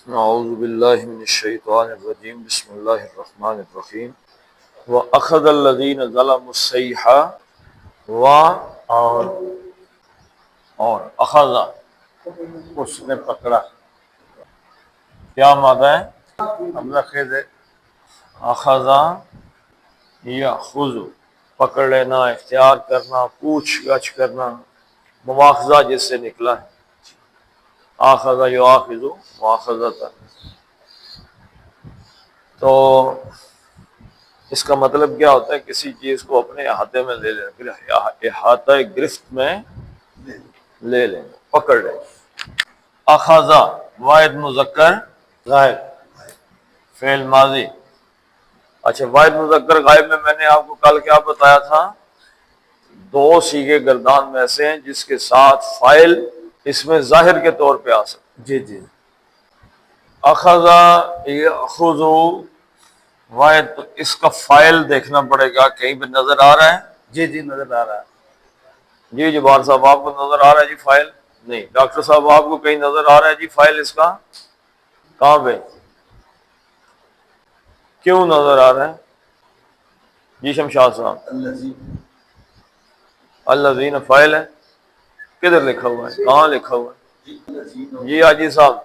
اعوذ باللہ من الشیطان الرجیم بسم اللہ الرحمن الرحیم وَأَخَذَ الَّذِينَ ظَلَمُوا الصَّيْحَةَ اور اخذ اس نے پکڑا، کیا مادہ ہے؟ حمزہ خیز ہے۔ اخذ یاخذ پکڑ لینا، اختیار کرنا، پوچھ گچھ کرنا، مواخذہ جس سے نکلا ہے، آخذ یؤاخذ مواخذۃ۔ تو اس کا مطلب کیا ہوتا ہے؟ کسی چیز کو اپنے احاطے میں لے لینا، پھر احاطہ گرفت میں لے لینا، پکڑ لینا۔ اخذ واحد مذکر غائب، فعل ماضی۔ اچھا، واحد مذکر غائب میں نے آپ کو کل کیا بتایا تھا؟ دو صیغے گردان میں سے ہیں جس کے ساتھ فاعل اس میں ظاہر کے طور پہ آ سکتا۔ جی جی، اخذ یاخذ واحد، تو اس کا فاعل دیکھنا پڑے گا، کہیں پہ نظر آ رہا ہے؟ جی جی نظر آ رہا ہے۔ جی جبار صاحب آپ کو نظر آ رہا ہے جی فاعل؟ نہیں۔ ڈاکٹر صاحب آپ کو کہیں نظر آ رہا ہے جی فاعل اس کا؟ کہاں پہ؟ کیوں نظر آ رہا ہے جی شمشاد صاحب؟ الذین فاعل ہے، کدھر لکھا ہوا ہے؟ کہاں لکھا ہوا ہے جی؟ حاجی صاحب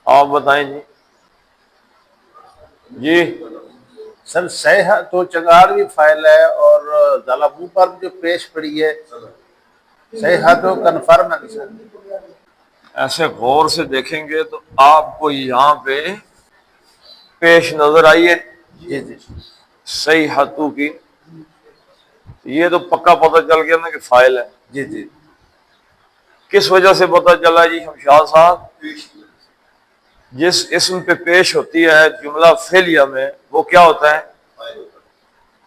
آپ بتائیں جی۔ جی سر سیاح تو چنگاڑ بھی فائل ہے، اور ظلموں پر جو پیش پڑی ہے سیاح تو کنفرم ہے سر۔ ایسے غور سے دیکھیں گے تو آپ کو یہاں پہ پیش نظر آئی ہے جی جی صیحتو کی، یہ تو پکا پتہ چل گیا نا کہ فاعل ہے۔ جی جی، کس وجہ سے پتہ چلا جی شمشاد صاحب؟ جس اسم پہ پیش ہوتی ہے جملہ فعلیہ میں، وہ کیا ہوتا ہے؟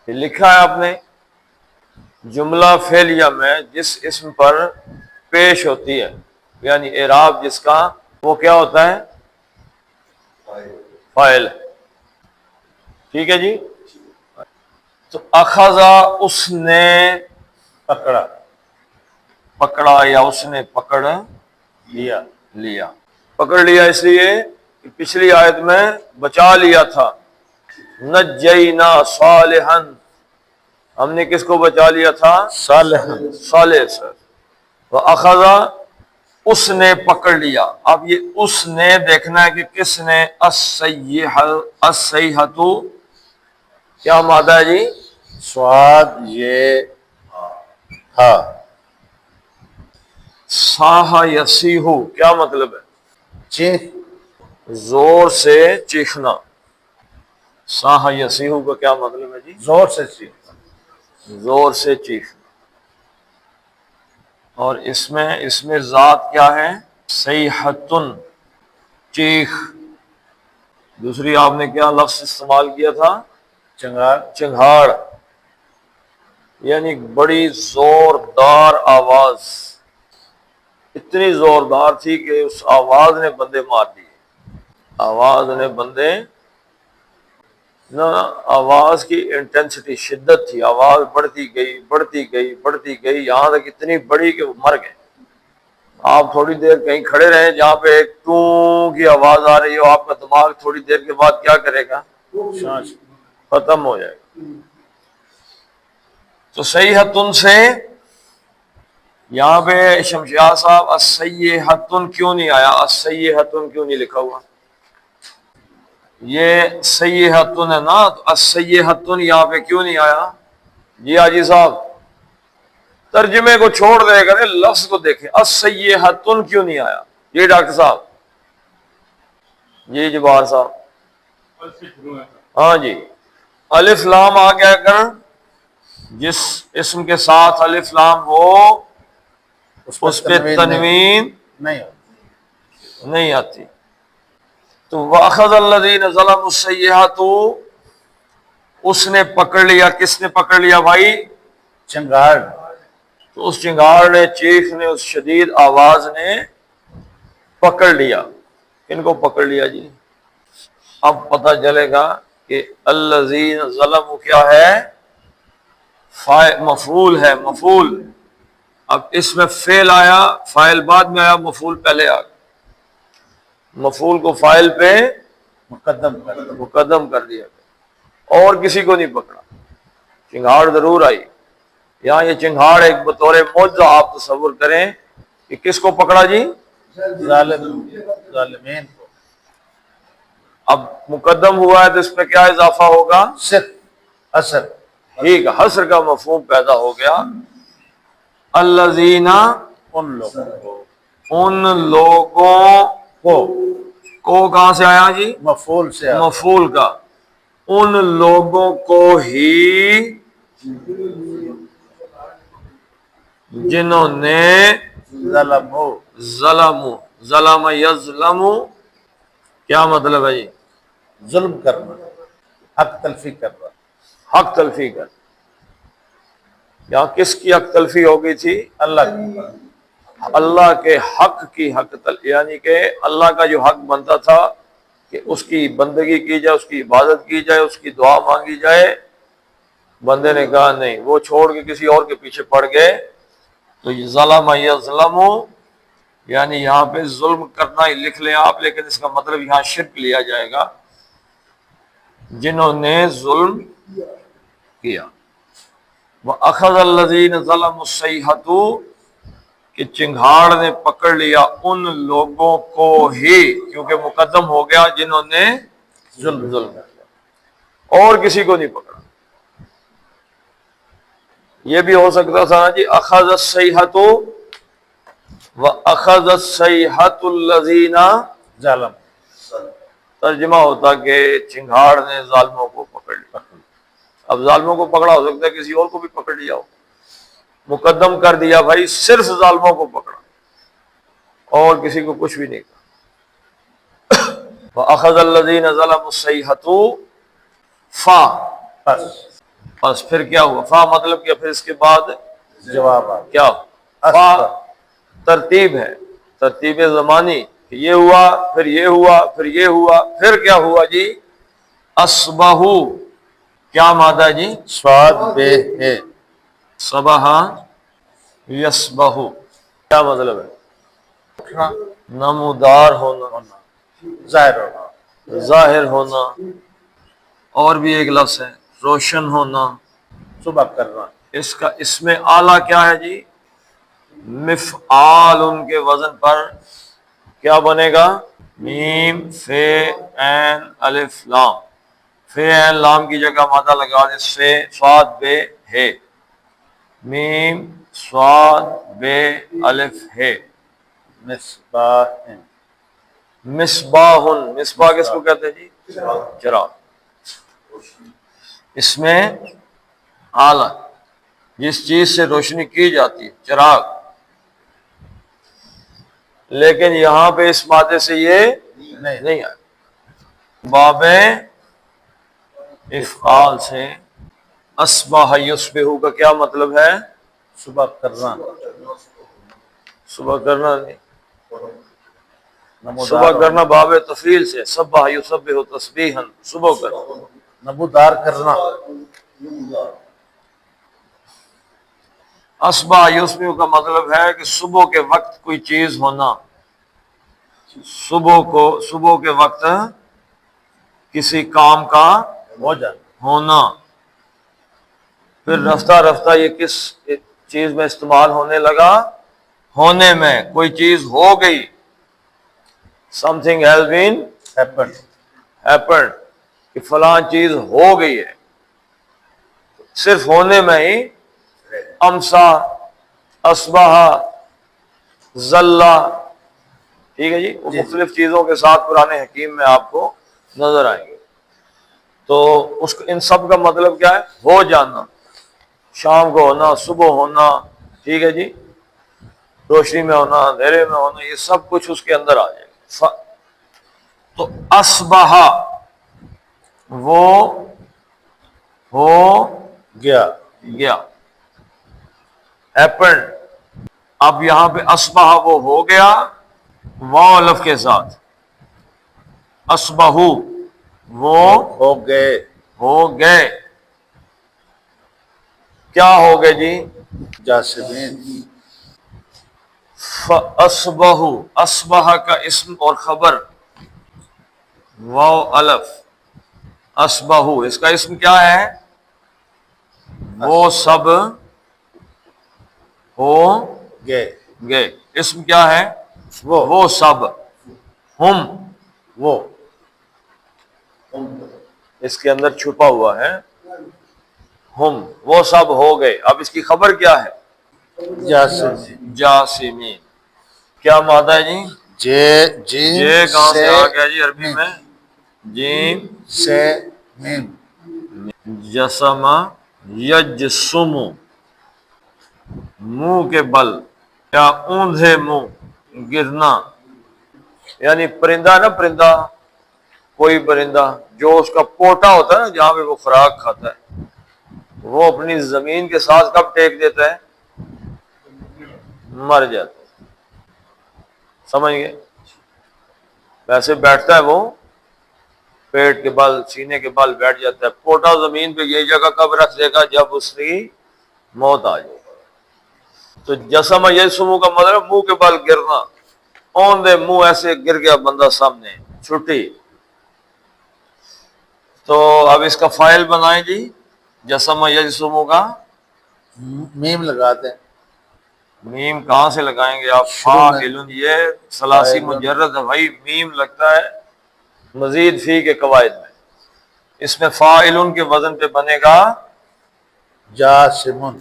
یہ لکھا ہے آپ نے، جملہ فعلیہ میں جس اسم پر پیش ہوتی ہے یعنی اعراب جس کا، وہ کیا ہوتا ہے؟ فاعل۔ ٹھیک ہے جی؟ تو اخذ اس نے پکڑا، پکڑا یا اس نے پکڑ لیا، لیا۔ پکڑ لیا اس لیے کہ پچھلی آیت میں بچا لیا تھا، نجینا صالحا، ہم نے کس کو بچا لیا تھا؟ صالح، صالح سر۔ وَأَخَذَ اس نے پکڑ لیا۔ اب یہ اس نے دیکھنا ہے کہ کس نے، الصیحۃ کیا مادہ ہے جی؟ سواد یہ ہاں، صاح یصیح کیا مطلب ہے؟ چیخ، زور سے چیخنا۔ صاح یصیح کا کیا مطلب ہے جی؟ زور سے چیخ۔ زور سے چیخنا۔ اور اس میں ذات کیا ہے؟ صیحتن، چیخ۔ دوسری آپ نے کیا لفظ استعمال کیا تھا؟ چنگاڑ، چنگھاڑ، یعنی بڑی زوردار آواز، اتنی زوردار تھی کہ اس آواز نے بندے مار دیے۔ آواز نے بندے نہ، آواز کی انٹینسٹی شدت تھی، آواز بڑھتی گئی بڑھتی گئی بڑھتی گئی، یہاں تک اتنی بڑی کہ وہ مر گئے۔ آپ تھوڑی دیر کہیں کھڑے رہیں جہاں پہ ایک ٹوں کی آواز آ رہی ہو، آپ کا دماغ تھوڑی دیر کے بعد کیا کرے گا؟ شانش، ختم ہو جائے گا۔ تو صیحتن سے یہاں پہ شمشیار صاحب الصیحتن کیوں نہیں آیا؟ الصیحتن کیوں نہیں لکھا ہوا؟ یہ صیحتن ہے نا، تو الصیحتن یہاں پہ کیوں نہیں آیا؟ جی حاجی صاحب ترجمے کو چھوڑ دے کرے، لفظ کو دیکھیں، الصیحتن کیوں نہیں آیا؟ جی ڈاکٹر صاحب، جی جبار صاحب، ہاں جی، الف لام آ گیا کر جس اسم کے ساتھ الف لام ہو اس پہ تنوین نہیں آتی۔ تو وَأَخَذَ الَّذِينَ ظَلَمُوا الصَّيِّحَةُ اس نے پکڑ لیا، کس نے پکڑ لیا بھائی؟ چنگاڑ، تو اس چنگاڑ نے، چیخ نے، اس شدید آواز نے پکڑ لیا۔ کن کو پکڑ لیا جی؟ اب پتہ چلے گا کہ الذین ظلموا کیا ہے؟ مفعول ہے، مفعول۔ اب اس میں فعل آیا، فاعل بعد میں آیا، مفعول پہلے آ گیا۔ مفعول کو فاعل پہ مقدم کر دو. مقدم کر دیا گیا، اور کسی کو نہیں پکڑا. چنگھاڑ ضرور آئی. یہاں یہ چنگھاڑ ایک بطور معجزہ آپ تصور کریں کہ کس کو پکڑا جی؟ ظالمین کو. اب مقدم ہوا ہے تو اس پہ کیا اضافہ ہوگا؟ صرف اثر. ٹھیک ہے، حصر کا مفہوم پیدا ہو گیا. الذین، ان لوگوں کو. ان لوگوں کو کہاں سے آیا جی؟ مفعول سے آتا. مفعول کا. ان لوگوں کو ہی جنہوں نے ظلمو. ظلم یظلم، کیا مطلب ہے جی؟ ظلم کرنا، حق تلفی کرنا. حق تلفی کر. یہاں کس کی حق تلفی ہو گئی تھی؟ اللہ کی. اللہ کے حق کی یعنی کہ اللہ کا جو حق بنتا تھا کہ اس کی بندگی کی جائے، اس کی عبادت کی جائے، اس کی دعا مانگی جائے، بندے نے کہا نہیں، وہ چھوڑ کے کسی اور کے پیچھے پڑ گئے. تو یہ ظلم یظلم، یعنی یہاں پہ ظلم کرنا ہی لکھ لیں آپ، لیکن اس کا مطلب یہاں شرک لیا جائے گا. جنہوں نے ظلم کیا. وَأَخَذَ الَّذِينَ ظَلَمُوا الصَّيْحَةُ، کہ چنگھاڑ نے پکڑ لیا ان لوگوں کو ہی، کیونکہ مقدم ہو گیا جنہوں نے ظلم کیا، اور کسی کو نہیں پکڑا. یہ بھی ہو سکتا تھا جی اخذ الصیحۃ واخذ الصیحۃ الذین ظلم. ترجمہ ہوتا کہ چنگھاڑ نے ظالموں کو پکڑ لیا. اب ظالموں کو پکڑا، ہو سکتا ہے کسی اور کو بھی پکڑ لیا ہو. مقدم کر دیا بھائی، صرف ظالموں کو پکڑا اور کسی کو کچھ بھی نہیں کہا. وَأَخَذَ الَّذِينَ ظَلَمُوا الصَّيْحَةُ، فا، بس پھر کیا ہوا؟ فا مطلب کیا؟ پھر اس کے بعد جواب آ کیا؟ فا ترتیب ہے، ترتیب زمانی، کہ یہ ہوا، پھر یہ ہوا، پھر یہ ہوا، پھر کیا ہوا جی؟ اصبحو، کیا مادہ ہے جی؟ سواد بے ہے. صبح یصبح، کیا مطلب ہے؟ اٹھنا، نمودار ہونا، ظاہر ہونا. ظاہر ہونا. اور بھی ایک لفظ ہے روشن ہونا. صبح کرنا. اس کا اس میں اعلیٰ کیا ہے جی؟ مفعال. ان کے وزن پر کیا بنے گا؟ میم فے عین الف لام. فے عین لام کی جگہ مادہ لگا دے، سے صاد بے ہے، میم صاد بے الف ہے. مصباح. مصباح. مصباح کس کو کہتے ہیں جی؟ چراغ. اس میں اعلیٰ جس چیز سے روشنی کی جاتی ہے، چراغ. لیکن یہاں پہ اس مادے سے یہ نہیں آئے. باب افعال سے اصبح یصبح کا کیا مطلب ہے؟ صبح کرنا. صبح کرنا نہیں، نمودار صبح کرنا باب تفعیل سے، صبح یصبح تسبیحا، صبح کرنا. نمودار کرنا. اصبح یصبح کا مطلب ہے کہ صبح کے وقت کوئی چیز ہونا، صبح کے وقت کسی کام کا ہو جانا. ہونا. پھر رفتہ رفتہ یہ کس چیز میں استعمال ہونے لگا؟ ہونے میں. کوئی چیز ہو گئی، something has been happened، کہ فلاں چیز ہو گئی ہے. صرف ہونے میں ہی امسا، اصبح، ظلہ. ٹھیک ہے جی، وہ مختلف چیزوں کے ساتھ قرآن حکیم میں آپ کو نظر آئیں گے. تو ان سب کا مطلب کیا ہے؟ ہو جانا. شام کو ہونا، صبح ہونا، ٹھیک ہے جی، روشنی میں ہونا، اندھیرے میں ہونا، یہ سب کچھ اس کے اندر آ جائے گا. تو اصبح وہ ہو گیا. happened. اب یہاں پہ اصبح وہ ہو گیا، واو الف کے ساتھ. اصبحو وہ ہو گئے. ہو گئے. کیا ہو گئے جی؟ جاسمین. فَأَصْبَحُ، اصبح کا اسم اور خبر واو الف اسبہو، اس کا اسم کیا ہے؟ وہ سب ہو گئے، گئے، اسم کیا ہے؟ وہ وہ سب، ہم وہ اس کے اندر چھپا ہوا ہے، ہم وہ سب ہو گئے۔ اب اس کی خبر کیا ہے؟ جاسمین، جاسمین، کیا مادہ ہے جی؟ جیم یہ کہاں سے آ گیا جی عربی میں؟ جیم سے میم، جسم یجسم، منہ کے بل یا اوندھے منہ گرنا، یعنی پرندہ نا، پرندہ کوئی پرندہ جو اس کا پوٹا ہوتا ہے نا، جہاں پہ وہ خوراک کھاتا ہے، وہ اپنی زمین کے ساتھ کب ٹیک دیتا ہے؟ مر جاتا ہے، سمجھ گئے؟ ویسے بیٹھتا ہے وہ پیٹ کے بل، سینے کے بل بیٹھ جاتا ہے، پوٹا زمین پہ یہ جگہ کب رکھ دے گا؟ جب اس کی موت آ جائے۔ تو جسم یسمو کا مطلب منہ کے بل گرنا، اون دے منہ ایسے گر گیا بندہ سامنے، چھٹی۔ تو اب اس کا فائل بنائیں جی، جسم یسمو کا میم لگاتے ہیں، میم کہاں سے لگائیں گے آپ؟ شروع میں فاعل، یہ ثلاثی مجرد ہے بھائی، میم لگتا ہے مزید فی کے قواعد میں، اس میں فاعل کے وزن پہ بنے گا جاسمن،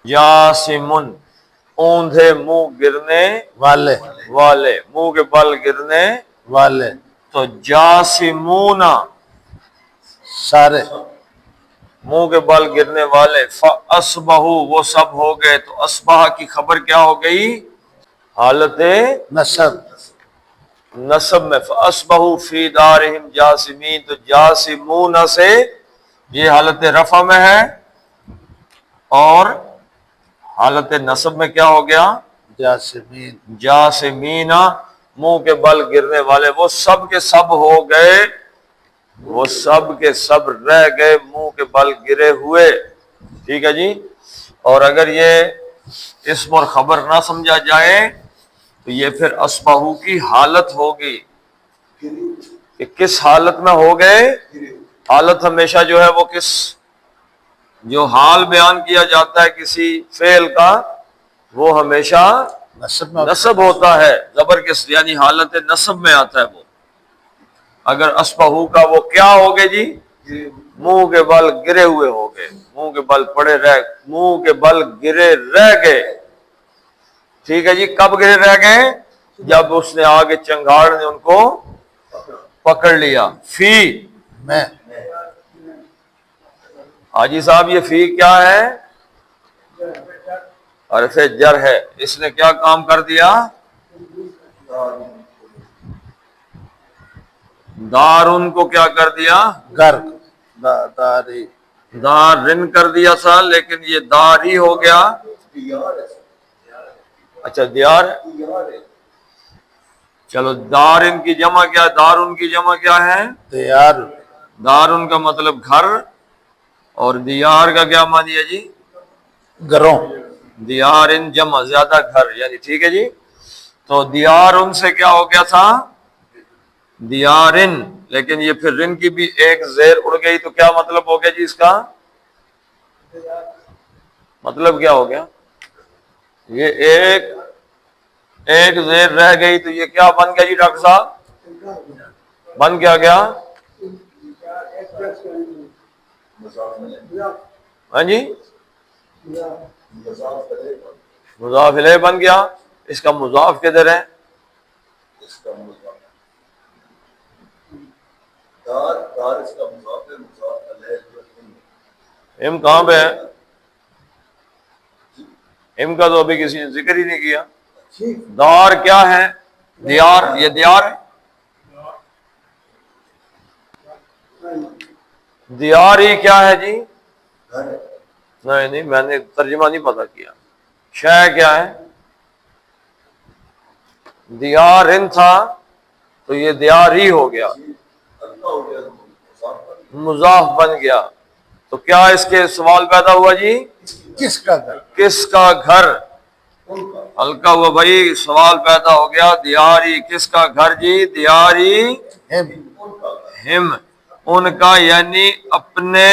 جاسمن، اوندھے منہ گرنے والے والے، منہ کے بل گرنے، والے، تو جاسمون، سارے، منہ کے بل گرنے والے، فاصبحوا، وہ سب ہو گئے۔ تو اصبح کی خبر کیا ہو گئی؟ حالت نصب، نصب میں، فاصبحوا فی دارہم جاسمین، تو جاسمون سے یہ حالت رفع میں ہے، اور حالت نصب میں کیا ہو گیا؟ جاسمین، جاسمین، منہ کے بل گرنے والے، وہ سب کے سب ہو گئے، وہ سب کے سب رہ گئے منہ کے بل گرے ہوئے، ٹھیک ہے جی۔ اور اگر یہ اسم اور خبر نہ سمجھا جائے تو یہ پھر اصبحو کی حالت ہوگی کہ کس حالت میں ہو گئے۔ حالت ہمیشہ جو ہے وہ کس، جو حال بیان کیا جاتا ہے کسی فعل کا، وہ ہمیشہ نصب میں نصب ہوتا ہے، زبر کے، یعنی حالت نصب میں آتا ہے وہ۔ اگر اصبحو کا وہ کیا ہو گئے جی؟ منہ کے بل گرے ہوئے ہو گئے، منہ کے بل پڑے رہ، منہ کے بل گرے رہ گئے، ٹھیک ہے جی۔ کب گرے رہ گئے؟ جب اس نے آگے چنگاڑ نے ان کو پکڑ لیا۔ فی، میں، حاجی صاحب یہ فی کیا ہے؟ حرف جر ہے، اس نے کیا کام کر دیا؟ دارن کو کیا کر دیا؟ گھر، داری، دارن کر دیا تھا، لیکن یہ دار ہی ہو گیا۔ اچھا دیار، چلو دارن کی جمع کیا؟ دارن کی جمع کیا ہے؟ دیار، دارن کا مطلب گھر، اور دیار کا کیا معنی ہے جی؟ گھروں، دیارن جمع، زیادہ گھر، یعنی ٹھیک ہے جی۔ تو دیارن سے کیا ہو گیا تھا؟ دیارن، لیکن یہ پھر رن کی بھی ایک زیر اڑ گئی، تو کیا مطلب ہو گیا جی اس کا؟ مطلب کیا ہو گیا؟ یہ ایک زیر رہ گئی، تو یہ کیا بن گیا جی ڈاکٹر صاحب؟ بن کیا گیا؟ ہاں جی، مضاف الیہ بن گیا۔ اس کا مضاف کدھر ہے؟ ام کہاں پہ ہے؟ ام کا تو ابھی کسی نے ذکر ہی نہیں کیا۔ دار کیا ہے؟ دیار، یہ دیار ہے، دیار ہی کیا ہے جی؟ نہیں میں نے ترجمہ نہیں پتا کیا۔ شے کیا ہے؟ دیارن تھا تو یہ دیار ہی ہو گیا، مضاف بن گیا۔ تو کیا اس کے سوال پیدا ہوا جی؟ کس کا گھر؟ کس کا گھر؟ ہلکا ہوا بھائی، سوال پیدا ہو گیا، دیاری کس کا گھر جی؟ دیاری ہم، ان کا، یعنی اپنے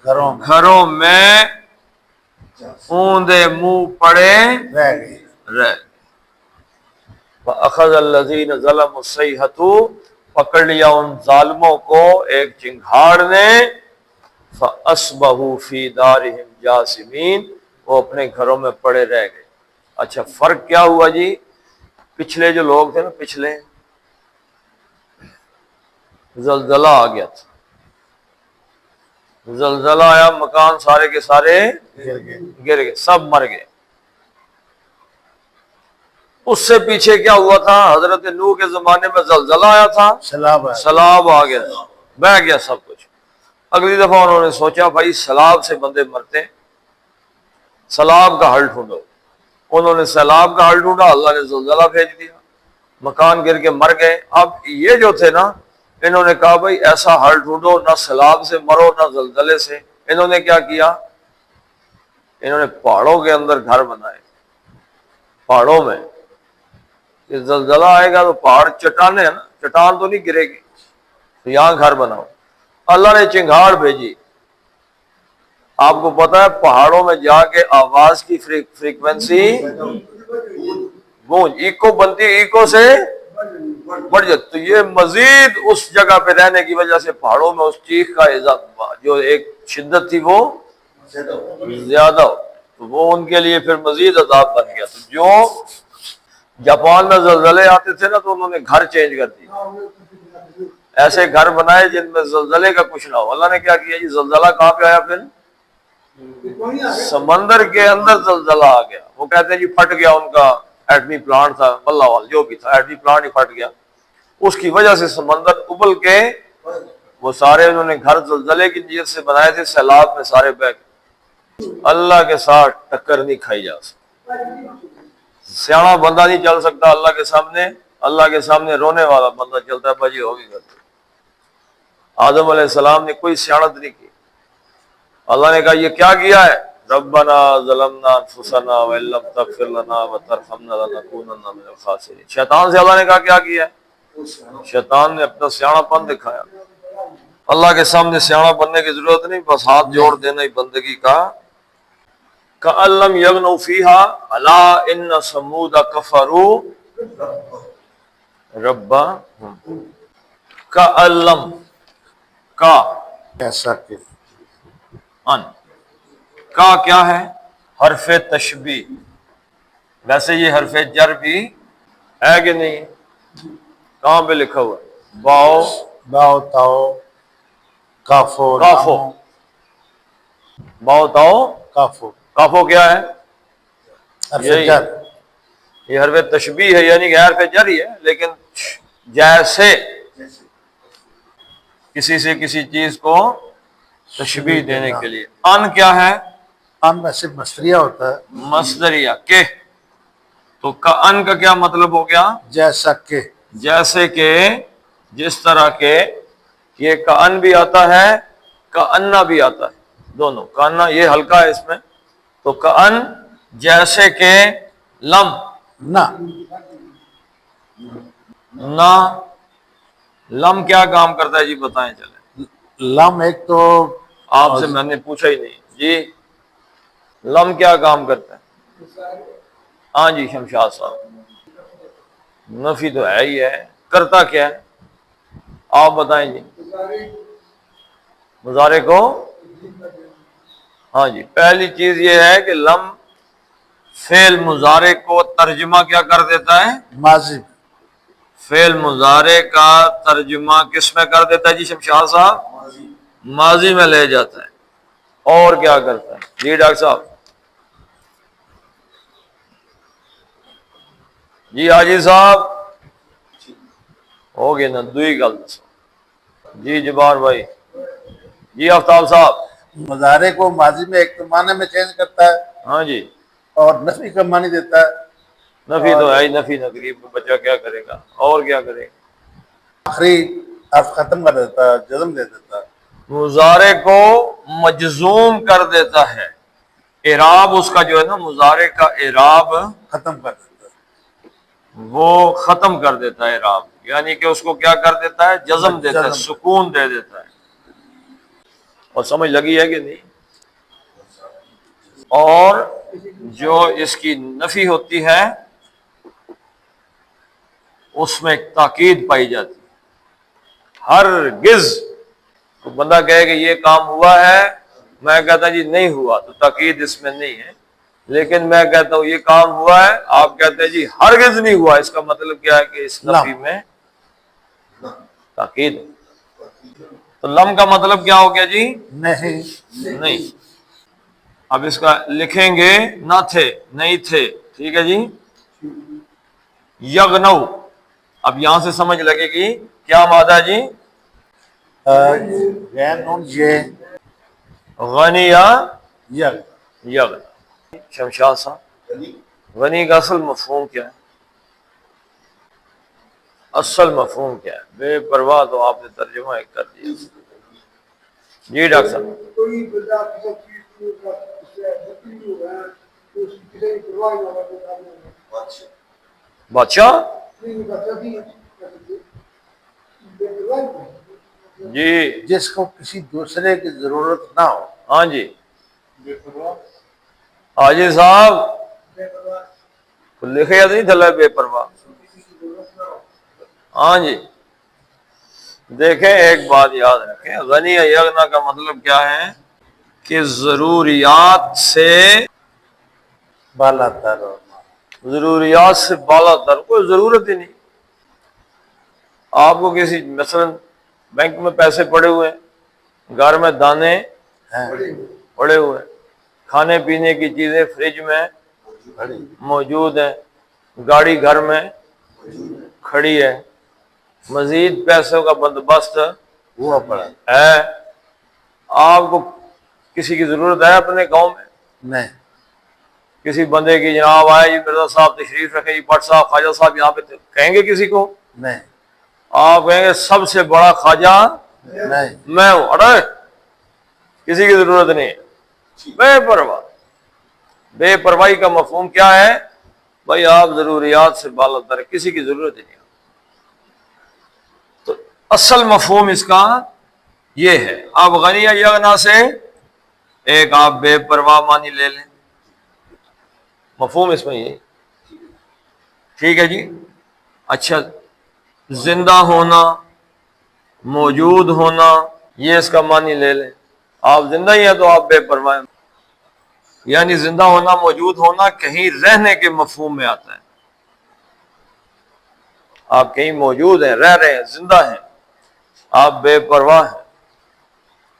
گھروں میں گھروں میں اوندے منہ پڑے رہ گئے۔ رہ۔ فَأَخَذَ الَّذِينَ ظَلَمُوا الصَّيْحَةُ، پکڑ لیا ان ظالموں کو ایک چنگھاڑ نے، فَأَصْبَحُوا فِي دَارِهِمْ جَاثِمِينَ، وہ اپنے گھروں میں پڑے رہ گئے۔ اچھا فرق کیا ہوا جی؟ پچھلے جو لوگ تھے نا، پچھلے زلزلہ آ گیا تھا، زلزلہ آیا، مکان سارے کے سارے گر گئے۔ گر گئے، سب مر گئے۔ اس سے پیچھے کیا ہوا تھا؟ حضرت نوح کے زمانے میں زلزلہ آیا تھا، سیلاب آیا۔ سیلاب آ گیا، بہہ گیا سب کچھ۔ اگلی دفعہ انہوں نے سوچا بھائی سیلاب سے بندے مرتے، سیلاب کا حل ڈھونڈو۔ انہوں نے سیلاب کا حل ڈھونڈا، اللہ نے زلزلہ بھیج دیا، مکان گر کے مر گئے۔ اب یہ جو تھے نا، انہوں نے کہا بھائی ایسا حل ڈھونڈو، نہ سیلاب سے مرو نہ زلزلے سے۔ انہوں نے کیا کیا؟ انہوں نے پہاڑوں کے اندر گھر بنائے، پہاڑوں میں۔ کہ زلزلہ آئے گا تو پہاڑ چٹانیں ہیں نا، چٹان تو نہیں گرے گی، تو یہاں گھر بناؤ۔ اللہ نے چنگھاڑ بھیجی۔ آپ کو پتا ہے پہاڑوں میں جا کے آواز کی فریکوینسی گونج ایکو بنتی، ایکو سے بڑھ جاتی، تو یہ مزید اس جگہ پہ رہنے کی وجہ سے پہاڑوں میں اس چیخ کا اضافہ، جو ایک شدت تھی وہ زیادہ ہو، تو وہ ان کے لیے پھر مزید عذاب بن گیا۔ تو جو جاپان میں زلزلے آتے تھے نا، تو انہوں نے گھر چینج کر دیے، ایسے گھر بنائے جن میں زلزلے کا کچھ نہ ہو۔ اللہ نے کیا کیا جی؟ زلزلہ کہاں پہ آیا؟ پھر سمندر کے اندر زلزلہ آ گیا۔ وہ کہتے ہیں جی پھٹ گیا ان کا ایٹمی پلانٹ تھا، اللہ وال جو بھی تھا، ایٹمی پلانٹ ہی پھٹ گیا، اس کی وجہ سے سمندر ابل کے وہ سارے انہوں نے گھر زلزلے کی نیت سے بنائے تھے، سیلاب میں سارے بہہ گئے۔ اللہ کے ساتھ ٹکر نہیں کھائی جا سکتی، سیاڑا بندہ نہیں چل سکتا اللہ کے سامنے، اللہ کے سامنے رونے والا بندہ چلتا ہے، بھاجی ہوگی غلطی۔ آدم علیہ السلام نے کوئی سیاڑت نہیں کی۔ اللہ نے کہا یہ کیا کیا ہے؟ ربنا ظلمنا انفسنا وان لم تغفر لنا وترحمنا لنکونن من الخاسرین۔ شیطان سے اللہ نے کہا کیا کیا ہے؟ شیطان نے اپنا سیاڑا پن دکھایا۔ اللہ کے سامنے سیاڑا بننے کی ضرورت نہیں، بس ہاتھ جوڑ دینا ہی بندگی کا۔ کأن لم یغنوا فیہا الا ان ثمود کفروا ربہم۔ کأن لم، کا ایسا کہ ان، کا کیا ہے؟ حرف تشبیہ۔ ویسے یہ حرف جر بھی ہے کہ نہیں؟ کہاں پہ لکھا ہوا ہے؟ باؤ باؤ تاؤ کافو کافو، باؤ تاؤ کافو کافو کیا ہے؟ حرف یہی، جر۔ یہ حرف تشبیہ ہے، یعنی کہ حرف جر ہی ہے، لیکن جیسے کسی سے کسی چیز کو تشبیہ دینے کے لیے۔ ان کیا ہے؟ ان میں صرف مصدریہ ہوتا ہے، مصدریہ کہ، تو کأن کا کیا مطلب ہو گیا؟ جیسا کہ۔ جیسے کہ، جس طرح کے، یہ کأن بھی آتا ہے، کأنہ بھی آتا ہے، دونوں۔ کأنہ یہ ہلکا ہے اس میں، تو کأن جیسے کہ، لم نہ، نہ، لم کیا کام کرتا ہے جی بتائیں چلیں؟ لم ایک تو آپ سے میں نے پوچھا ہی نہیں جی، لم کیا کام کرتا ہے؟ ہاں جی شمشاد صاحب، نفی تو ہے ہی ہے، کرتا کیا ہے آپ بتائیں جی؟ مضارع کو، ہاں جی، پہلی چیز یہ ہے کہ لم فعل مضارع کو ترجمہ کیا کر دیتا ہے؟ ماضی۔ فعل مضارع کا ترجمہ کس میں کر دیتا ہے جی شمشاد صاحب؟ ماضی میں لے جاتا ہے۔ اور کیا کرتا ہے جی ڈاکٹر صاحب؟ جی حاجی صاحب ہو گئے نا دوئی گل دسو جی جبار بھائی، جی آفتاب صاحب۔ مضارع کو ماضی میں ایک تو معنی میں چینج کرتا ہے ہاں جی، اور نفی کا معنی دیتا ہے، نفی تو ہے ہی، نفی نقریب کو بچہ کیا کرے گا اور کیا کرے گا؟ آخری حرف ختم کر دیتا ہے، جزم دے دیتا ہے۔ مضارع کو مجزوم کر دیتا ہے، اعراب اس کا جو ہے نا مضارع کا اعراب ختم کر دیتا ہے۔ وہ ختم کر دیتا ہے اعراب، یعنی کہ اس کو کیا کر دیتا ہے؟ جزم دیتا ہے، جزم۔ سکون دے دیتا ہے۔ اور سمجھ لگی ہے کہ نہیں؟ اور جو اس کی نفی ہوتی ہے اس میں ایک تاکید پائی جاتی ہے۔ ہرگز تو بندہ کہے کہ یہ کام ہوا ہے، میں کہتا جی نہیں ہوا، تو تاکید اس میں نہیں ہے۔ لیکن میں کہتا ہوں یہ کام ہوا ہے، آپ کہتے ہیں جی ہرگز نہیں ہوا، اس کا مطلب کیا ہے کہ اس نفی میں تاکید ہے۔ تو لم کا مطلب کیا ہو گیا جی؟ نہیں۔ نہیں۔ اب اس کا لکھیں گے نہ تھے، نہیں تھے، ٹھیک ہے جی۔ یغنو، اب یہاں سے سمجھ لگے گی کیا مادہ جی؟ غین نون یہ غنیہ یگ۔ یغن۔ شمشاد صاحب، غنی کا اصل مفہوم کیا ہے؟ اصل مفہوم کیا ہے؟ بے پرواہ تو آپ نے ترجمہ ایک کر دیا۔ جی ڈاکٹر صاحب، کوئی بندہ کسی چیز کو بکری ہو رہا ہے تو اس کی کسی کی پرواہ نہ ہو، بادشاہ نہیں بچہ بھی بے پرواہ نہیں۔ جی، جس کو کسی دوسرے کی ضرورت نہ ہو۔ ہاں جی، بے پرواہ، حاجی صاحب بے پرواہ، لکھے نہیں تھا بے پرواہ؟ کسی کی ضرورت نہ ہو۔ ہاں جی، دیکھیں ایک بات یاد رکھیں، غنی یغنا کا مطلب کیا ہے کہ ضروریات سے بالا تر اور ضروریات سے بالا تر کوئی ضرورت ہی نہیں۔ آپ کو کسی مثلا بینک میں پیسے پڑے ہوئے ہیں، گھر میں دانے ہیں پڑے ہوئے ہیں، کھانے پینے کی چیزیں فریج میں بڑی موجود ہیں، گاڑی گھر میں کھڑی ہے، مزید پیسوں کا بندوبست ہوا پڑا ہے۔ آپ کو کسی کی ضرورت ہے اپنے گاؤں میں؟ نہیں۔ کسی بندے کی جناب آئے جی مرزا صاحب تشریف رکھیں جی، بٹ صاحب خواجہ صاحب یہاں پہ، کہیں گے کسی کو؟ نہیں۔ آپ کہیں گے سب سے بڑا خواجہ نہیں۔ میں ہوں، اڑے کسی کی ضرورت نہیں ہے، بے پرواہ۔ بے پرواہی کا مفہوم کیا ہے؟ بھائی آپ ضروریات سے بالا تر، کسی کی ضرورت ہی نہیں ہے۔ تو اصل مفہوم اس کا یہ ہے۔ اب غنی یغنا سے ایک آپ بے پرواہ معنی لے لیں، مفہوم اس میں یہ، ٹھیک ہے جی۔ اچھا، زندہ ہونا، موجود ہونا، یہ اس کا معنی لے لیں۔ آپ زندہ ہی ہیں تو آپ بے پرواہ ہیں، یعنی زندہ ہونا، موجود ہونا کہیں رہنے کے مفہوم میں آتا ہے۔ آپ کہیں موجود ہیں، رہ رہے ہیں، زندہ ہیں، آپ بے پرواہ ہیں،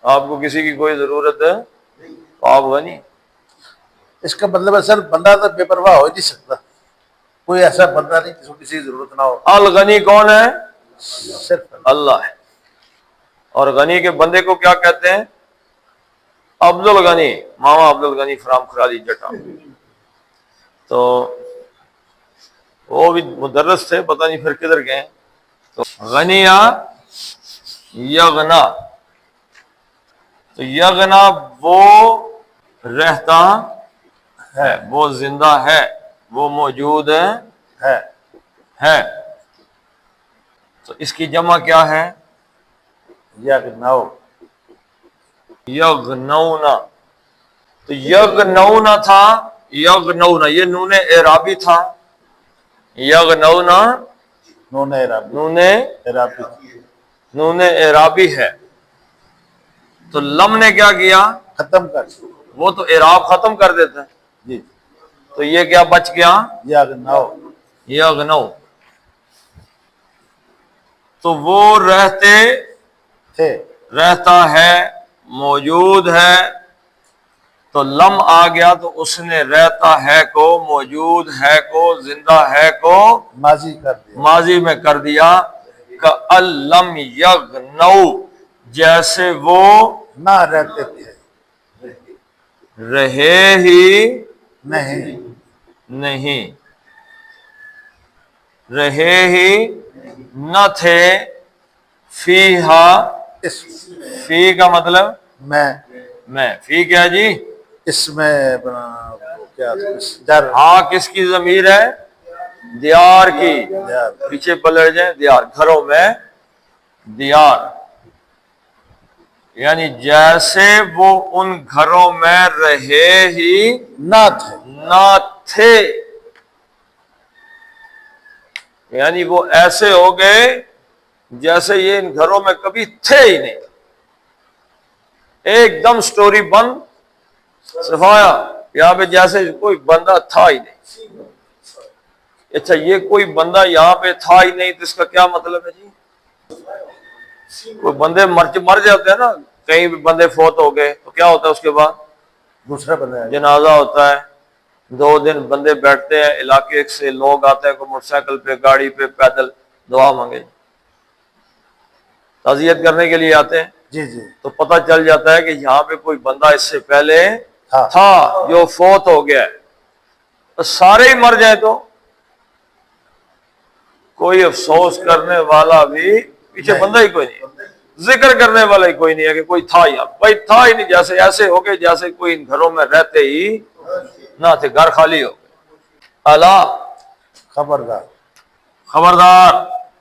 آپ کو کسی کی کوئی ضرورت ہے تو آپ غنی۔ اس کا مطلب ہے سر بندہ تو بے پرواہ ہو ہی نہیں سکتا، کوئی ایسا بندہ نہیں جس کو کسی کی ضرورت نہ ہو، الغنی کون ہے؟ صرف اللہ ہے۔ اور غنی کے بندے کو کیا کہتے ہیں؟ عبد الغنی، ماما عبد الغنی فرام خرالی جٹا۔ تو وہ بھی مدرس تھے، پتہ نہیں پھر کدھر گئے۔ تو غنیہ یغنا، تو یغنا وہ رہتا ہے، وہ زندہ ہے، وہ موجود ہے۔ ہے۔ تو اس کی جمع کیا ہے؟ یغنو۔ یغنونا، تو یغنونا تھا، یغنونا یہ نون اعرابی تھا، یغنونا نون اعرابی، نون اعرابی نون اعرابی ہے۔ تو لم نے کیا کیا؟ ختم کر وہ تو اعراب ختم کر دیتا ہے، جی، تو یہ کیا بچ گیا؟ یغنو۔ یغنو، تو وہ رہتے، تھے، رہتا ہے، موجود ہے، تو لم آ گیا تو اس نے رہتا ہے کو، موجود ہے کو، زندہ ہے کو ماضی کر دیا۔ ماضی میں کر دیا۔ کَأَلَّمْ یغنو، جیسے وہ نہ رہتے تھے، رہے ہی نہیں، نہیں، رہے ہی نہ تھے، فیہا، اس فی کا مطلب میں میں، فی کیا جی؟ اس میں کیا در ہاں کس کی ضمیر ہے؟ دیار کی. دیار. پیچھے پلٹ جائیں. دیار، گھروں میں دیار، یعنی جیسے وہ ان گھروں میں رہے ہی نہ تھے. نہ تھے، یعنی وہ ایسے ہو گئے جیسے یہ ان گھروں میں کبھی تھے ہی نہیں. ایک دم سٹوری بند، صفایا یہاں پہ جیسے کوئی بندہ تھا ہی نہیں. اچھا یہ کوئی بندہ یہاں پہ تھا ہی نہیں تو اس کا کیا مطلب ہے جی؟ کوئی بندے مر جاتے ہیں نا، کہیں بھی بندے فوت ہو گئے تو کیا ہوتا ہے اس کے بعد؟ دوسرا بندہ ہے. جنازہ ہوتا ہے، 2 دن بندے بیٹھتے ہیں، علاقے سے لوگ آتے ہیں، کوئی موٹر سائیکل پہ، گاڑی پہ، پیدل دعا مانگے، تعزیت کرنے کے لیے آتے ہیں. جی جی تو پتہ چل جاتا ہے کہ یہاں پہ کوئی بندہ اس سے پہلے ہاں. تھا جو فوت ہو گیا ہے. تو سارے ہی مر جائیں تو کوئی افسوس کرنے والا بھی پیچھے بندہ ہی کوئی نہیں ہے، ذکر کرنے والا ہی کوئی نہیں ہے کہ کوئی تھا ہی. بھائی تھا ہی نہیں، جیسے ایسے ہو گئے جیسے کوئی ان گھروں میں رہتے ہی نہ تھے، گھر خالی ہو گئے. الا خبردار. خبردار،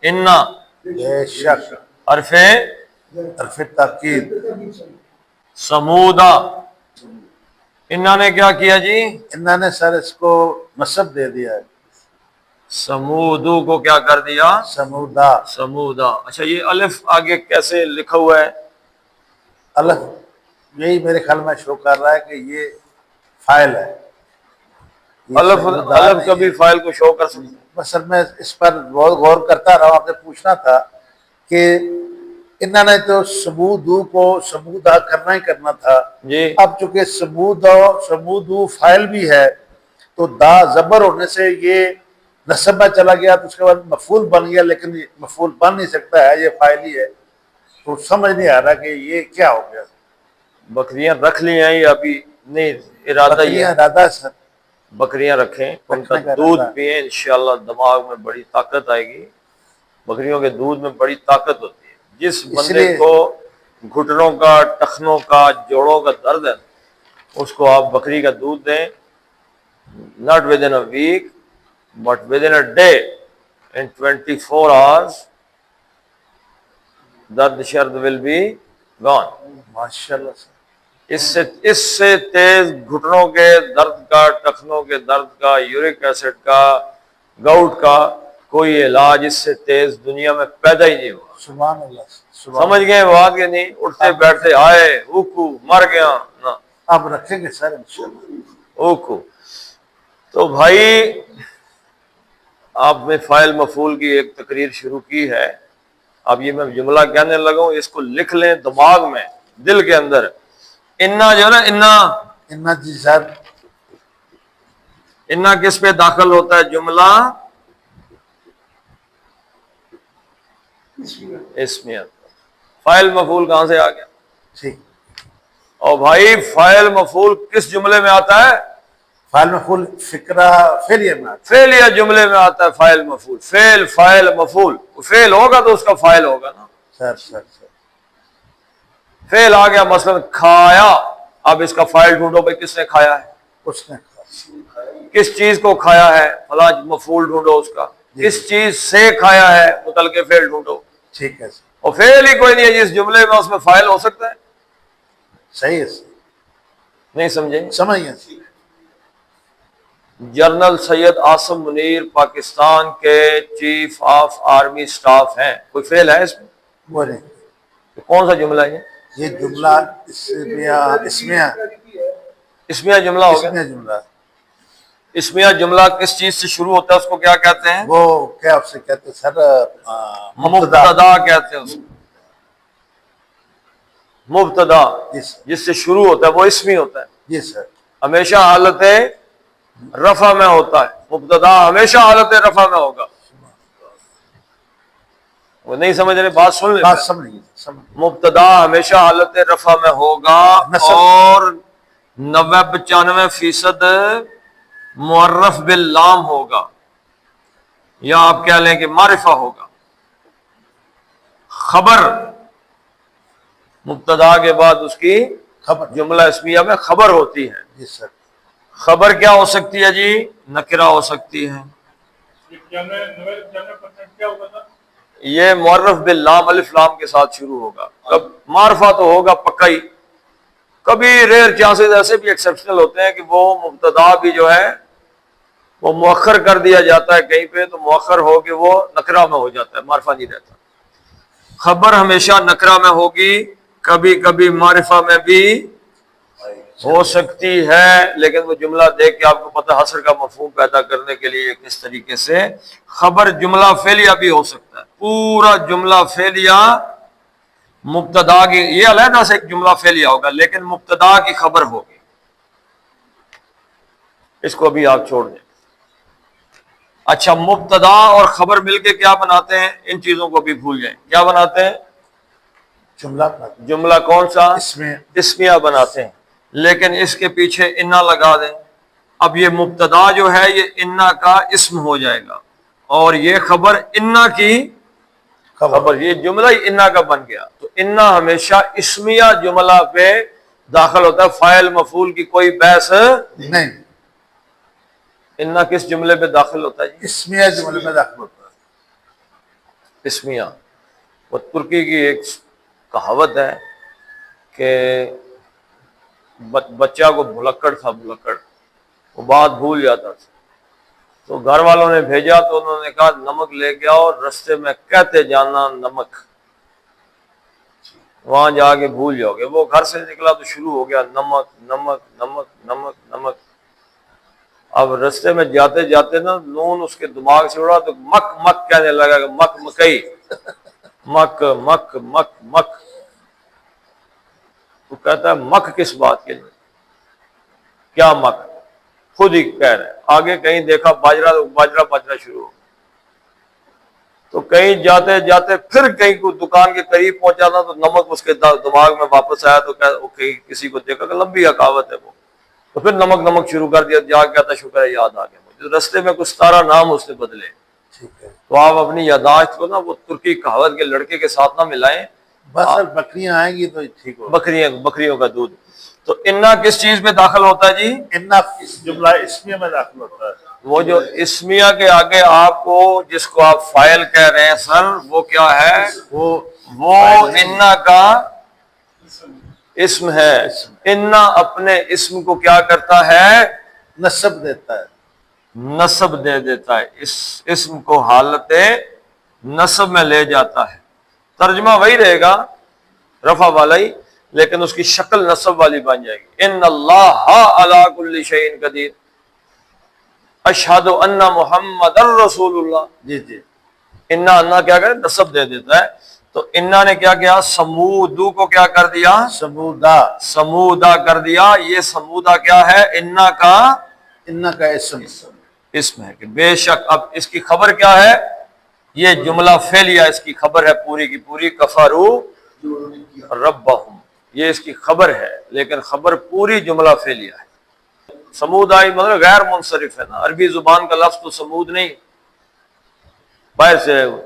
انا بے شک. حرف حرف تاکید. سمودا. انہوں نے کیا کیا جی؟ انہوں نے سر اس کو نصب دے دیا ہے. سمودو کو کیا کر دیا؟ سمودا. سمودا. اچھا یہ الف آگے کیسے لکھا ہوا ہے؟ الف یہی میرے خیال میں شو کر رہا ہے کہ یہ فائل ہے. یہ الف سمودا الف نہیں کبھی ہے. فائل کو شو کر سکتے ہیں؟ بس سر میں اس پر غور کرتا رہا ہوں. آپ سے پوچھنا تھا کہ انہوں نے تو سمودو کو سمودا کرنا ہی کرنا تھا. جی اب چونکہ سمودو فائل بھی ہے تو دا زبر ہونے سے یہ نصب میں چلا گیا تو اس کے بعد مفعول بن گیا، لیکن یہ مفعول بن نہیں سکتا ہے، یہ فائل ہی ہے. تو سمجھ نہیں آ رہا کہ یہ کیا ہو گیا. بکریاں رکھ لی ہیں یا ابھی نہیں؟ ارادہ یہ بکریاں ہے ارادہ ہے سر. بکریاں رکھیں، ان کا رکھنے کا دودھ ارادہ ہے. پئیں، انشاءاللہ دماغ میں بڑی طاقت آئے گی. بکریوں کے دودھ میں بڑی طاقت ہوتی ہے. جس اس بندے لیے کو گھٹنوں کا، ٹخنوں کا، جوڑوں کا درد ہے اس کو آپ بکری کا دودھ دیں. not within a week but within a day, in 24 hours درد شرد will be gone. ماشاءاللہ سر. اس سے تیز گھٹنوں کے درد کا، ٹخنوں کے درد کا، یورک ایسڈ کا، گاؤٹ کا کوئی علاج اس سے تیز دنیا میں پیدا ہی نہیں ہوا. سبحان اللہ سبحان سمجھ گئے بات کہ نہیں؟ اٹھتے بیٹھتے آئے اوکو مر گیا نہ آپ رکھیں گے سر انشاءاللہ. اوکو. تو بھائی آپ نے فاعل مفعول کی ایک تقریر شروع کی ہے. اب یہ میں جملہ کہنے لگا ہوں، اس کو لکھ لیں دماغ میں، دل کے اندر. انا جو ہے نا، انا جی سر. انا کس پہ داخل ہوتا ہے جملہ؟ اسمیت. فاعل مفعول کہاں سے آ گیا؟ ٹھیک. اور بھائی فاعل مفعول کس جملے میں آتا ہے؟ فعل مفعول فکرہ فعلیہ میں آتا فعلیہ جملے میں آتا ہے فاعل مفعول. فعل فاعل مفعول، فعل ہوگا تو اس کا فاعل ہوگا نا. ہے. سر فعل آ گیا مثلا کھایا. اب اس کا فاعل ڈھونڈو بھائی، کس نے کھایا ہے؟ اس نے کہا. کس چیز کو کھایا ہے؟ فلاں مفعول ڈھونڈو اس کا. کس چیز سے کھایا ہے؟ متعلق فعل ڈھونڈو. ٹھیک ہے سر. اور فعل ہی کوئی نہیں ہے جس جملے میں، اس میں فاعل ہو سکتا ہے؟ صحیح ہے سر. نہیں سمجھے؟ سمجھ گئے سر. جنرل سید عاصم منیر پاکستان کے چیف آف آرمی سٹاف ہیں. کوئی فعل ہے اس میں؟ وہ نہیں. کون سا جملہ ہے یہ جملہ اسمیہ جملہ ہو گیا. اسمیہ جملہ. اسمیہ جملہ کس چیز سے شروع ہوتا ہے؟ اس کو کیا کہتے ہیں؟ وہ کیا آپ سے کہتے ہیں سر؟ مبتدا کہتے ہیں اس کو. مبتدا جی سر. جس سے شروع ہوتا ہے وہ اسمی ہوتا ہے. جی سر. ہمیشہ حالت رفع میں ہوتا ہے. مبتدا ہمیشہ حالت رفع میں ہوگا. وہ نہیں سمجھ رہے؟ بات سن لیں. بات سمجھ گئے. مبتدا ہمیشہ حالت رفع میں ہوگا اور 90-95% معرف باللام ہوگا، یا آپ کہہ لیں کہ معرفہ ہوگا. خبر مبتدا کے بعد اس کی خبر جملہ اسمیہ میں خبر ہوتی ہے. جی سر. خبر کیا ہو سکتی ہے جی؟ نکرہ ہو سکتی ہے. یہ معرف باللام الف لام کے ساتھ شروع ہوگا. کب معرفہ تو ہوگا پکا ہی. کبھی ریئر چانسز ایسے بھی ایکسیپشنل ہوتے ہیں کہ وہ مبتدا بھی جو ہے وہ مؤخر کر دیا جاتا ہے کہیں پہ، تو مؤخر ہو کے وہ نکرہ میں ہو جاتا ہے، معرفہ نہیں رہتا. خبر ہمیشہ نکرہ میں ہوگی، کبھی کبھی معرفہ میں بھی ہو سکتی ہے، لیکن وہ جملہ دیکھ کے آپ کو پتہ حصر کا مفہوم پیدا کرنے کے لیے کس طریقے سے خبر جملہ فعلیہ بھی ہو سکتا ہے. پورا جملہ فعلیہ مبتدا کی، یہ علیحدہ سے ایک جملہ فعلیہ ہوگا لیکن مبتدا کی خبر ہوگی. اس کو بھی آپ چھوڑ دیں. اچھا، مبتدا اور خبر مل کے کیا بناتے ہیں؟ ان چیزوں کو بھی بھول جائیں. کیا بناتے ہیں؟ جملہ جملہ کون سا؟ اسمیہ بناتے ہیں، لیکن اس کے پیچھے انا لگا دیں. اب یہ مبتدا جو ہے یہ انا کا اسم ہو جائے گا اور یہ خبر انا کی خبر. یہ جملہ ہی انا کا بن گیا. تو انا ہمیشہ اسمیہ جملہ پہ داخل ہوتا ہے، فاعل مفعول کی کوئی بحث نہیں. انا کس جملے پہ داخل ہوتا ہے جی؟ اسمیہ جملے میں داخل ہوتا ہے. اسمیہ. وہ ترکی کی ایک کہاوت ہے کہ بچہ کو بھلکڑ تھا، بھلکڑ، وہ بات بھول جاتا تھا. تو گھر والوں نے بھیجا تو انہوں نے کہا نمک لے کے آؤ، رستے میں کہتے جانا نمک، وہاں جا کے بھول جاؤ گے. وہ گھر سے نکلا تو شروع ہو گیا نمک نمک نمک نمک نمک. اب رستے میں جاتے جاتے نا نون اس کے دماغ سے اڑا تو مک مک کہنے لگا کہ مک مکئی، مک مک مک مک. تو کہتا ہے مک کس بات کے لیے؟ کیا مک؟ خود ہی کہہ رہے ہیں. آگے کہیں دیکھا باجرہ، باجرہ باجرہ شروع ہو. تو کہیں جاتے جاتے پھر کہیں کو دکان کے قریب پہنچا تھا تو نمک اس کے دماغ میں واپس آیا. تو کہیں کسی کو دیکھا کہ لمبی حکاوت ہے وہ، تو پھر نمک نمک شروع کر دیا. جا کہتا شکر ہے یاد آ گیا مجھے. رستے میں کچھ 17 نام اس نے بدلے. تو آپ اپنی یاداشت کو نا وہ ترکی کہاوت کے لڑکے کے ساتھ نہ ملائیں. بس بکریاں آئیں گی تو ٹھیک ہو. بکریوں کا دودھ. تو انا کس چیز میں داخل ہوتا ہے جی؟ انا جملہ اسمیہ میں داخل ہوتا ہے. وہ جو اسمیہ کے آگے آپ کو جس کو آپ فاعل کہہ رہے ہیں سر، وہ کیا ہے؟ وہ انا کا اسم ہے. انا اپنے اسم کو کیا کرتا ہے؟ نصب دیتا ہے، نصب دے دیتا ہے. اس اسم کو حالت نصب میں لے جاتا ہے. ترجمہ وہی رہے گا رفع والا ہی، لیکن اس کی شکل نصب والی بن جائے گی. ان اللہ علی کل شیء قدیر، اشہد ان محمد الرسول اللہ. جی جی. انا کیا کرے؟ نصب دے دیتا ہے. تو انا نے کیا کیا؟ سمودو کو کیا کر دیا؟ سمودا کر دیا. یہ سمودا کیا ہے؟ انا کا اسم ہے کہ بے شک. اب اس کی خبر کیا ہے؟ یہ جملہ فعلیہ اس کی خبر ہے پوری کی پوری. کفروا ربہم، یہ اس کی خبر ہے لیکن خبر پوری جملہ فعلیہ ہے. سمود آئی مطلب غیر منصرف ہے نا. عربی زبان کا لفظ تو سمود نہیں، باہر سے ہے وہ،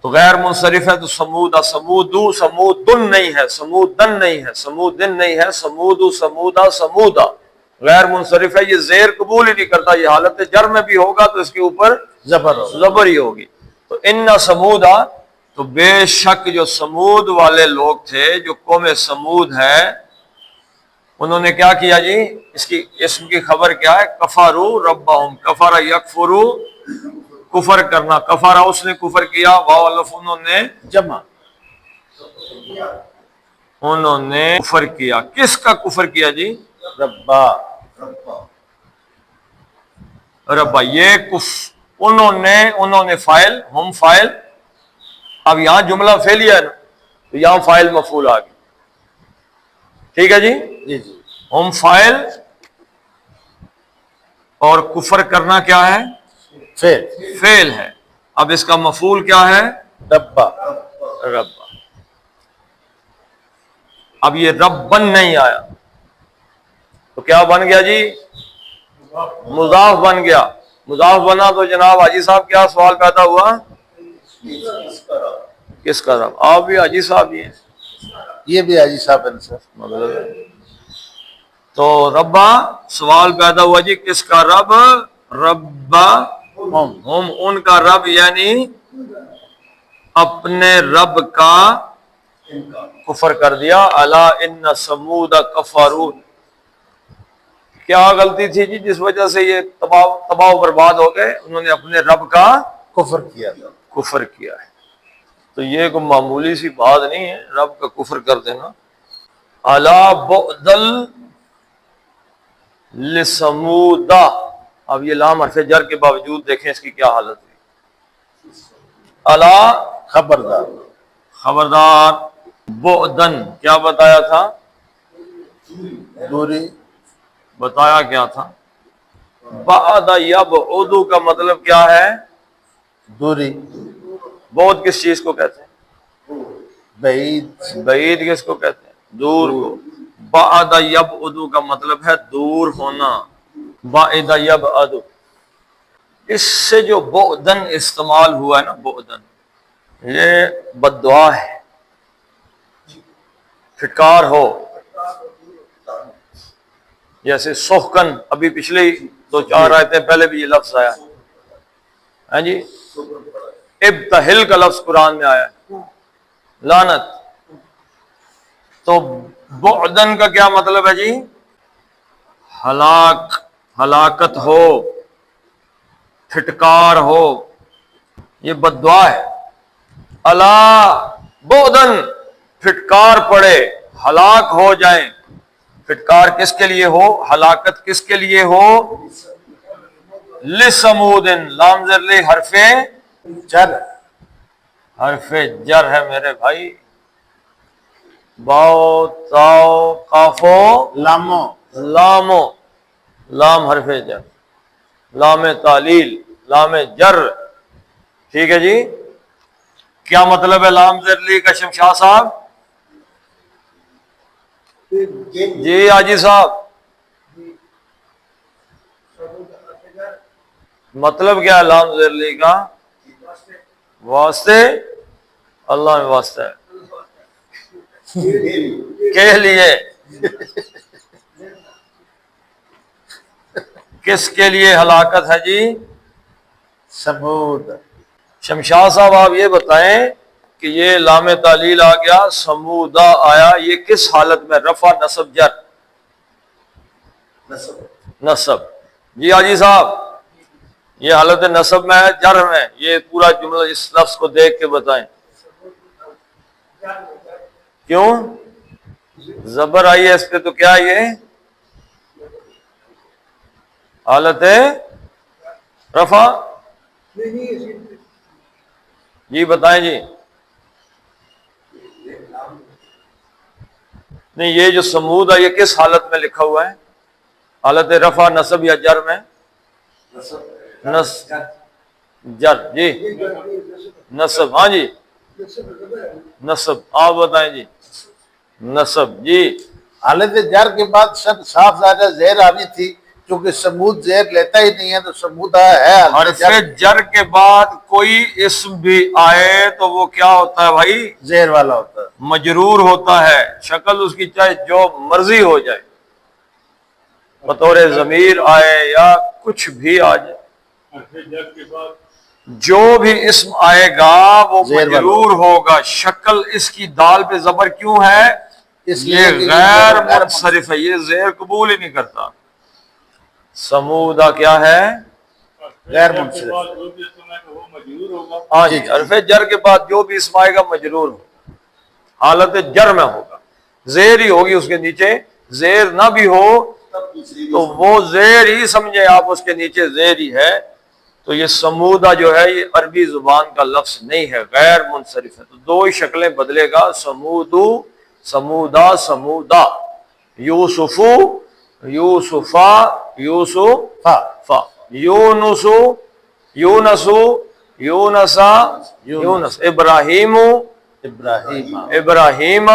تو غیر منصرف ہے. تو سمودا، سمودو، سمودن نہیں ہے، سمودن نہیں ہے، سمودن نہیں ہے، سمودو، سمودا، سمودا غیر منصرف ہے. یہ زیر قبول ہی نہیں کرتا. یہ حالت جر میں بھی ہوگا تو اس کے اوپر زبر ہی ہوگی. تو ان سمودا، تو بے شک جو سمود والے لوگ تھے، جو قوم سمود ہے، انہوں نے کیا کیا جی؟ اس کی اسم کی خبر کیا ہے؟ کفروا ربہم. کفر یکفروا، کفر کرنا. کفارہ اس نے کفر کیا. واو الف انہوں نے جمع، انہوں نے کفر کیا. کس کا کفر کیا جی؟ ربا. ربا. یہ انہوں نے فاعل، ہم فاعل. اب یہاں جملہ فعلیہ ہے نا، تو یہاں فاعل مفعول آ گیا. ٹھیک ہے جی. جی جی. ہم فاعل اور کفر کرنا کیا ہے؟ فعل ہے. اب اس کا مفعول کیا ہے؟ ربا. ربا. اب یہ ربن نہیں آیا تو کیا بن گیا جی؟ مضاف بن گیا. مضاف بنا تو جناب حاجی صاحب کیا سوال پیدا ہوا؟ کس کا رب؟ آپ بھی حاجی صاحب ہی ہیں. یہ بھی حاجی صاحب ہے سر. مطلب تو ربا سوال پیدا ہوا جی کس کا رب؟ ربا ہم ان کا رب یعنی اپنے رب کا کفر کر دیا. الا ان ثمود کفروا. کیا غلطی تھی جی جس وجہ سے یہ تباہ و برباد ہو گئے؟ انہوں نے اپنے رب کا کفر کیا تھا. کفر کیا ہے. تو یہ کوئی معمولی سی بات نہیں ہے رب کا کفر کر دینا. الا بعدل لثمود. اب یہ لام حرف جر کے باوجود دیکھیں اس کی کیا حالت ہوئی. الا خبردار. خبردار. بعدن کیا بتایا تھا؟ دوری. بتایا کیا تھا؟ بعد یبعد کا مطلب کیا ہے؟ دوری. بعد کس چیز کو کہتے ہیں؟ بعید. بعید کس کو کہتے ہیں؟ دور کو. بعد یبعد کا مطلب ہے دور ہونا. بعد یبعد. اس سے جو بعدن استعمال ہوا ہے نا، بعدن یہ بد دعا ہے. پھٹکار ہو، جیسے سوکن، ابھی پچھلے 2-4 آیتیں پہلے بھی یہ لفظ آیا ہے. ہاں جی، ابتہل کا لفظ قرآن میں آیا ہے، لعنت. تو بعدن کا کیا مطلب ہے جی؟ ہلاکت ہو، پھٹکار ہو، یہ بد دعا ہے. الا بعدن، پھٹکار پڑے، ہلاک ہو جائیں. پھٹکار کس کے لیے ہو؟ ہلاکت کس کے لیے ہو؟ لثمود. لام زر حرف چر. حرف جر ہے میرے بھائی. باؤ تاؤ قافو لامو. لامو. لام حرف جر، لام تعلیل، لام جر. ٹھیک ہے جی. کیا مطلب ہے لام زرلی کا شمشاہ صاحب؟ جی حاجی صاحب، مطلب کیا ہے لام زرلی کا؟ واسطے، اللہ میں واسطہ ہے کے لیے. کس کے لیے ہلاکت ہے جی؟ سمود. شمشاد صاحب آپ یہ بتائیں کہ یہ لام تعلیل آ گیا، سمودا آیا، یہ کس حالت میں؟ رفع، نصب، جر؟ نصب. جی حاجی صاحب، یہ حالت نصب میں ہے، جر میں؟ یہ پورا جملہ اس لفظ کو دیکھ کے بتائیں. کیوں زبر آئی ہے اس پہ؟ تو کیا یہ حالت رفع؟ جی بتائیں جی. نہیں، یہ جو سمود ہے یہ کس حالت میں لکھا ہوا ہے؟ حالت رفع، نصب یا جر میں؟ جر. جی نصب. ہاں جی نصب. آپ بتائیں جی. نصب. جی حالت جر کے بعد شد صاف زیادہ زیر آنی تھی، کیونکہ سمود زیر لیتا ہی نہیں ہے تو سمودہ ہے. حرف جر کے بعد کوئی اسم بھی آئے تو وہ کیا ہوتا ہے بھائی؟ زیر والا ہوتا ہے، مجرور ہوتا ہے. شکل اس کی چاہے جو مرضی ہو جائے، بطور ضمیر آئے یا کچھ بھی آ جائے، جو بھی اسم آئے گا وہ مجرور ہوگا. شکل اس کی دال پہ زبر کیوں ہے؟ اس لیے یہ کہ غیر منصرف ہے، یہ زیر قبول ہی نہیں کرتا. سمودہ کیا ہے؟ غیر منصرف. ہاں جی، حرف جر کے بعد جو بھی اسم آئے گا مجرور ہو، حالت جر میں ہوگا، زیر ہی ہوگی اس کے نیچے. زیر نہ بھی ہو تو وہ زیر ہی سمجھے آپ، اس کے نیچے زیر ہی ہے. تو یہ سمودہ جو ہے یہ عربی زبان کا لفظ نہیں ہے، غیر منصرف ہے. تو دو ہی شکلیں بدلے گا، سمودو، سمودا، سمودا. یوسفو، یوسفا، یوسفا. یونسو، یونسو، یونسا، یونس. ابراہیمو، ابراہیم. ابراہیم،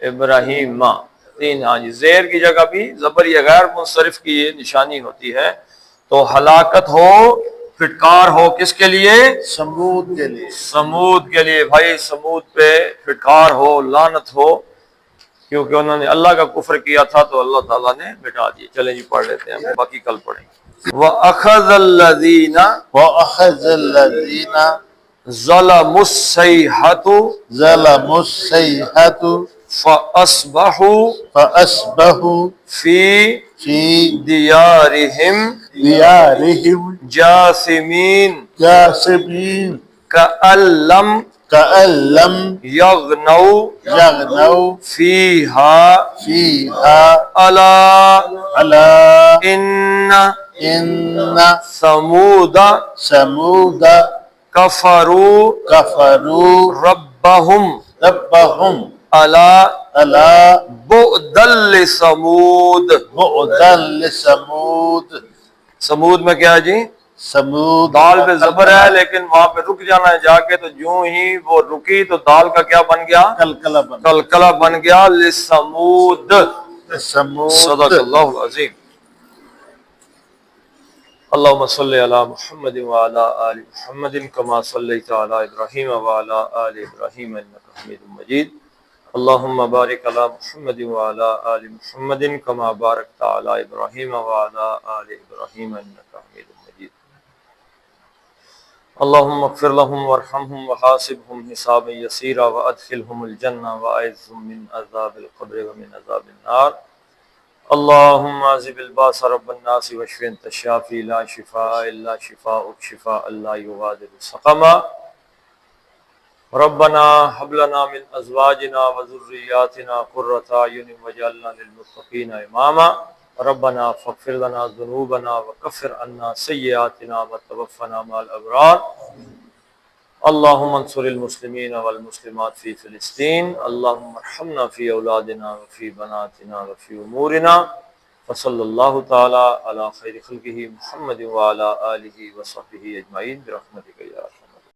ابراہیم. 3. ہاں جی، زیر کی جگہ بھی زبر یا غیر منصرف کی یہ نشانی ہوتی ہے. تو ہلاکت ہو، پھٹکار ہو کس کے لیے؟ سمود کے لیے. سمود کے لیے. بھائی سمود پہ پھٹکار ہو، لعنت ہو، کیونکہ انہوں نے اللہ کا کفر کیا تھا تو اللہ تعالیٰ نے مٹا دیے. چلیں جی پڑھ لیتے ہیں، باقی کل پڑھیں گے. وَأَخَذَ الَّذِينَ وَأَخَذَ الَّذِينَ ظَلَمُوا الصَّيْحَةُ ظَلَمُوا الصَّيْحَةُ فَأَصْبَحُوا فَأَصْبَحُوا فِي فِي دِيَارِهِمْ دِيَارِهِمْ جَاثِمِينَ جاثمين كَأَن لَّمْ كأن لم يَغْنَوْا يغنوا فِيهَا فيها أَلَا ألا إِنَّ إن ثَمُودَ ثمود كَفَرُوا كفروا رَبَّهُمْ ربهم أَلَا ألا بُعْدًا لِثَمُودَ. بعدا لثمود. سمود میں کیا ہے جی؟ سمود دال پہ زبر ہے لیکن وہاں پہ رک جانا ہے جا کے، تو جوں ہی وہ رکی تو دال کا کیا بن گیا؟ کلکلا بن کلکلا بن گیا. لِثَمُود. سمود. صدق اللہ العظیم. اللہم صلی علی محمد وعلی آل محمد کما صلیت علی ابراہیم وعلی آل ابراہیم انک حمید مجید. اللہم بارک علی محمد وعلی آل محمد کما بارکت علی ابراہیم وعلی آل ابراہیم انک حمید مجید. اللہم اغفر لهم وارحمهم وحاسبهم حسابا یسیرا وادخلهم الجنہ واعذهم من عذاب القبر ومن عذاب النار. اللہم عذب الباس رب الناس واشف انت الشافی لا شفاء الا شفاءک شفاء لا یغادر سقما. ربنا هب لنا من ازواجنا وذرياتنا قرة اعین واجعلنا للمتقین اماما. ربنا فاغفر لنا ذنوبنا وكفر عنا سیئاتنا وتوفنا مع الابرار. اللہم انصر المسلمین والمسلمات فی فلسطین. اللہم ارحمنا فی اولادنا وفی بناتنا وفی امورنا. وصلی اللہ تعالی علی خیر خلقہ محمد وعلی آلہ وصحبہ اجمعین برحمتک یا ارحم